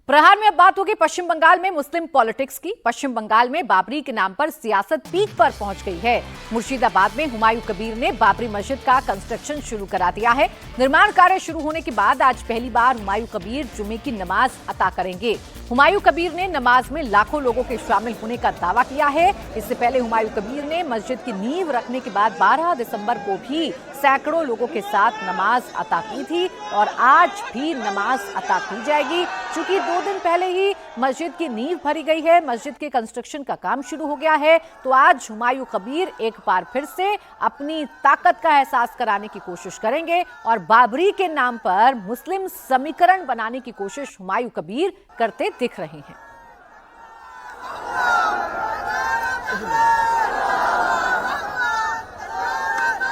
प्रहार में अब बात होगी पश्चिम बंगाल में मुस्लिम पॉलिटिक्स की। पश्चिम बंगाल में बाबरी के नाम पर सियासत पीक पर पहुंच गई है। मुर्शिदाबाद में हुमायूं कबीर ने बाबरी मस्जिद का कंस्ट्रक्शन शुरू करा दिया है। निर्माण कार्य शुरू होने के बाद आज पहली बार हुमायूं कबीर जुमे की नमाज अता करेंगे। हुमायूं कबीर ने नमाज में लाखों लोगों के शामिल होने का दावा किया है। इससे पहले हुमायूं कबीर ने मस्जिद की नींव रखने के बाद 12 दिसंबर को भी सैकड़ों लोगों के साथ नमाज अता की थी और आज भी नमाज अता की जाएगी। चूंकि 2 दिन पहले ही मस्जिद की नींव भरी गई है, मस्जिद के कंस्ट्रक्शन का काम शुरू हो गया है, तो आज हुमायूं कबीर एक बार फिर से अपनी ताकत का एहसास कराने की कोशिश करेंगे और बाबरी के नाम पर मुस्लिम समीकरण बनाने की कोशिश हुमायूं कबीर करते दिख रहे हैं।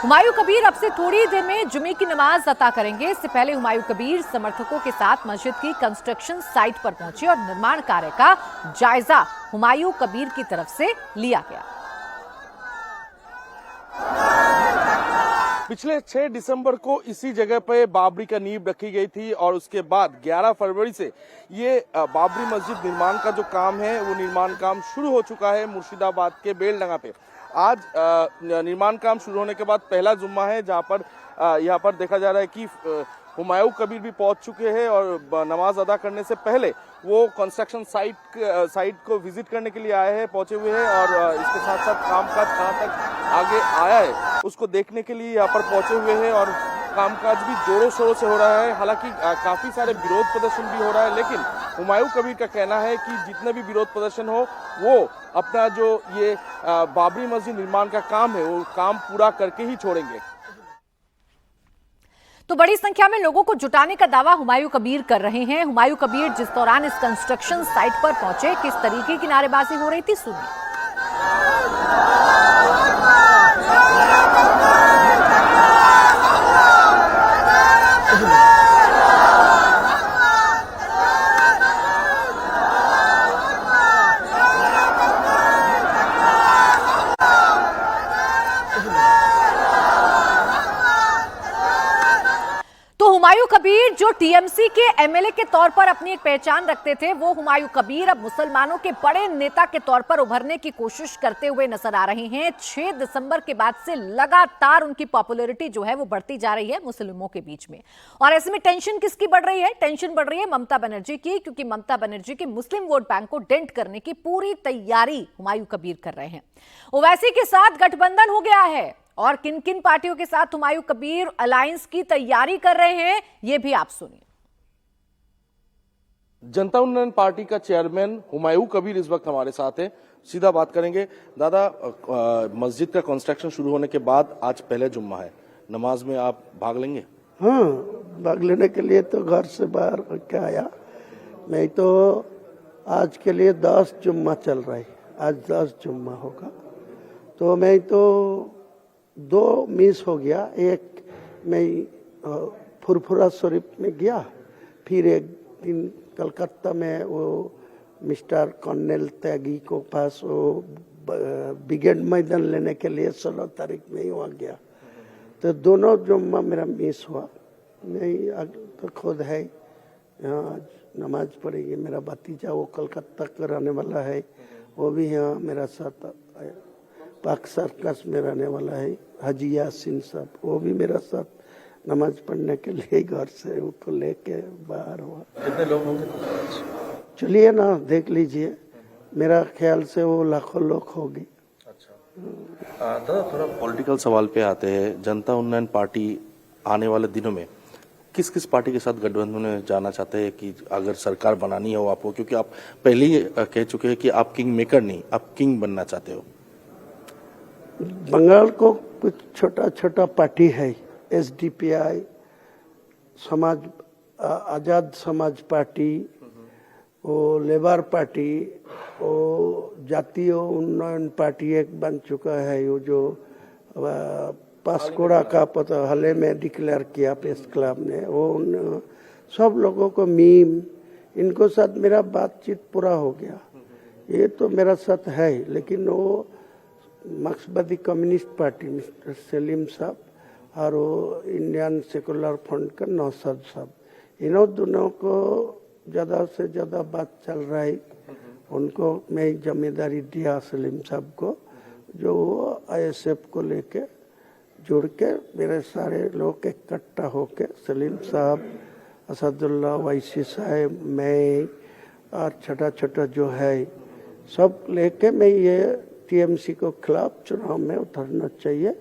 हुमायूं कबीर अब से थोड़ी देर में जुमे की नमाज अता करेंगे। इससे पहले हुमायूं कबीर समर्थकों के साथ मस्जिद की कंस्ट्रक्शन साइट पर पहुंचे और निर्माण कार्य का जायजा हुमायूं कबीर की तरफ से लिया गया। पिछले 6 दिसंबर को इसी जगह पर बाबरी का नींव रखी गई थी और उसके बाद 11 फरवरी से ये बाबरी मस्जिद निर्माण का जो काम है वो निर्माण काम शुरू हो चुका है मुर्शिदाबाद के बेलडंगा पे। आज निर्माण काम शुरू होने के बाद पहला जुम्मा है जहां पर यहाँ पर देखा जा रहा है कि हुमायूं कबीर भी पहुंच चुके हैं और नमाज अदा करने से पहले वो कंस्ट्रक्शन साइट को विजिट करने के लिए आए हैं, पहुंचे हुए हैं और इसके साथ साथ कामकाज कहां तक आगे आया है उसको देखने के लिए यहाँ पर पहुंचे हुए हैं और कामकाज भी जोरों शोरों से हो रहा है। हालांकि काफी सारे विरोध प्रदर्शन भी हो रहा है, लेकिन हुमायूं कबीर का कहना है कि जितने भी विरोध प्रदर्शन हो वो अपना जो ये बाबरी मस्जिद निर्माण का काम है वो काम पूरा करके ही छोड़ेंगे। तो बड़ी संख्या में लोगों को जुटाने का दावा हुमायूं कबीर कर रहे हैं। हुमायूं कबीर जिस दौरान इस कंस्ट्रक्शन साइट पर पहुंचे, किस तरीके की नारेबाजी हो रही थी, सुनिए। हुमायूं कबीर जो टीएमसी के एमएलए के तौर पर अपनी एक पहचान रखते थे, वो हुमायूं कबीर अब मुसलमानों के बड़े नेता के तौर पर उभरने की कोशिश करते हुए नजर आ रहे हैं। 6 दिसंबर के बाद से लगातार उनकी पॉपुलैरिटी जो है वो बढ़ती जा रही है मुस्लिमों के बीच में। और ऐसे में टेंशन किसकी बढ़ रही है? टेंशन बढ़ रही है ममता बनर्जी की, क्योंकि ममता बनर्जी के मुस्लिम वोट बैंक को डेंट करने की पूरी तैयारी हुमायूं कबीर कर रहे हैं। ओवैसी के साथ गठबंधन हो गया है और किन किन पार्टियों के साथ हुमायूं कबीर अलायंस की तैयारी कर रहे हैं, ये भी आप सुनिए। जनता उन्नयन पार्टी का चेयरमैन हुमायूं कबीर इस वक्त हमारे साथ हैं, सीधा बात करेंगे। दादा, मस्जिद का कंस्ट्रक्शन शुरू होने के बाद आज पहले जुम्मा है, नमाज में आप भाग लेंगे? हाँ, भाग लेने के लिए तो घर से बाहर क्या आया, नहीं तो आज के लिए 10 जुम्मा चल रहा है, आज 10 जुम्मा होगा। तो मैं तो 2 मिस हो गया। एक मैं फुरफुरा शरीफ में गया, फिर एक दिन कलकत्ता में वो मिस्टर कर्नल त्यागी को पास वो ब्रिगेड मैदान लेने के लिए 16 तारीख में ही वहाँ गया। तो दोनों जुम्मा मेरा मिस हुआ। नहीं तो खुद है यहाँ आज नमाज पढ़ेगी। मेरा भतीजा वो कलकत्ता का रहने वाला है, वो भी यहाँ मेरा साथ आया। पाक सर्कस में रहने वाला है हाजी यासीन साहब, वो भी मेरा साथ नमाज पढ़ने के लिए घर से उसको लेके बाहर हुआ। कितने लोग होंगे? चलिए ना, देख लीजिए, मेरा ख्याल से वो लाखों लोग होगी। अच्छा दादा, थोड़ा पॉलिटिकल सवाल पे आते हैं। जनता उन्नयन पार्टी आने वाले दिनों में किस किस पार्टी के साथ गठबंधन में जाना चाहते हैं कि अगर सरकार बनानी हो आपको, क्योंकि आप पहले ही कह चुके हैं कि आप किंग मेकर नहीं, आप किंग बनना चाहते हो। बंगाल को कुछ छोटा छोटा पार्टी है, एसडीपीआई, समाज आजाद समाज पार्टी, वो लेबर पार्टी, वो जातीय उन्नयन पार्टी एक बन चुका है, वो जो पासकोड़ा का पता हाल में डिक्लेयर किया प्रेस क्लब ने, वो उन सब लोगों को मीम, इनको साथ मेरा बातचीत पूरा हो गया। ये तो मेरा साथ है, लेकिन वो मार्क्सवादी कम्युनिस्ट पार्टी मिस्टर सलीम साहब और वो इंडियन सेकुलर फ्रंट का नौसद साहब, इन दोनों को ज़्यादा से ज़्यादा बात चल रहा है, उनको मैं जिम्मेदारी दिया सलीम साहब को, जो ISF को लेके जुड़ के मेरे सारे लोग इकट्ठा होके सलीम साहब, असदुल्ला वैसी साहब, मैं और छोटा छोटा जो है सब लेके मैं ये TMC को खिलाफ चुनाव में उतरना चाहिए।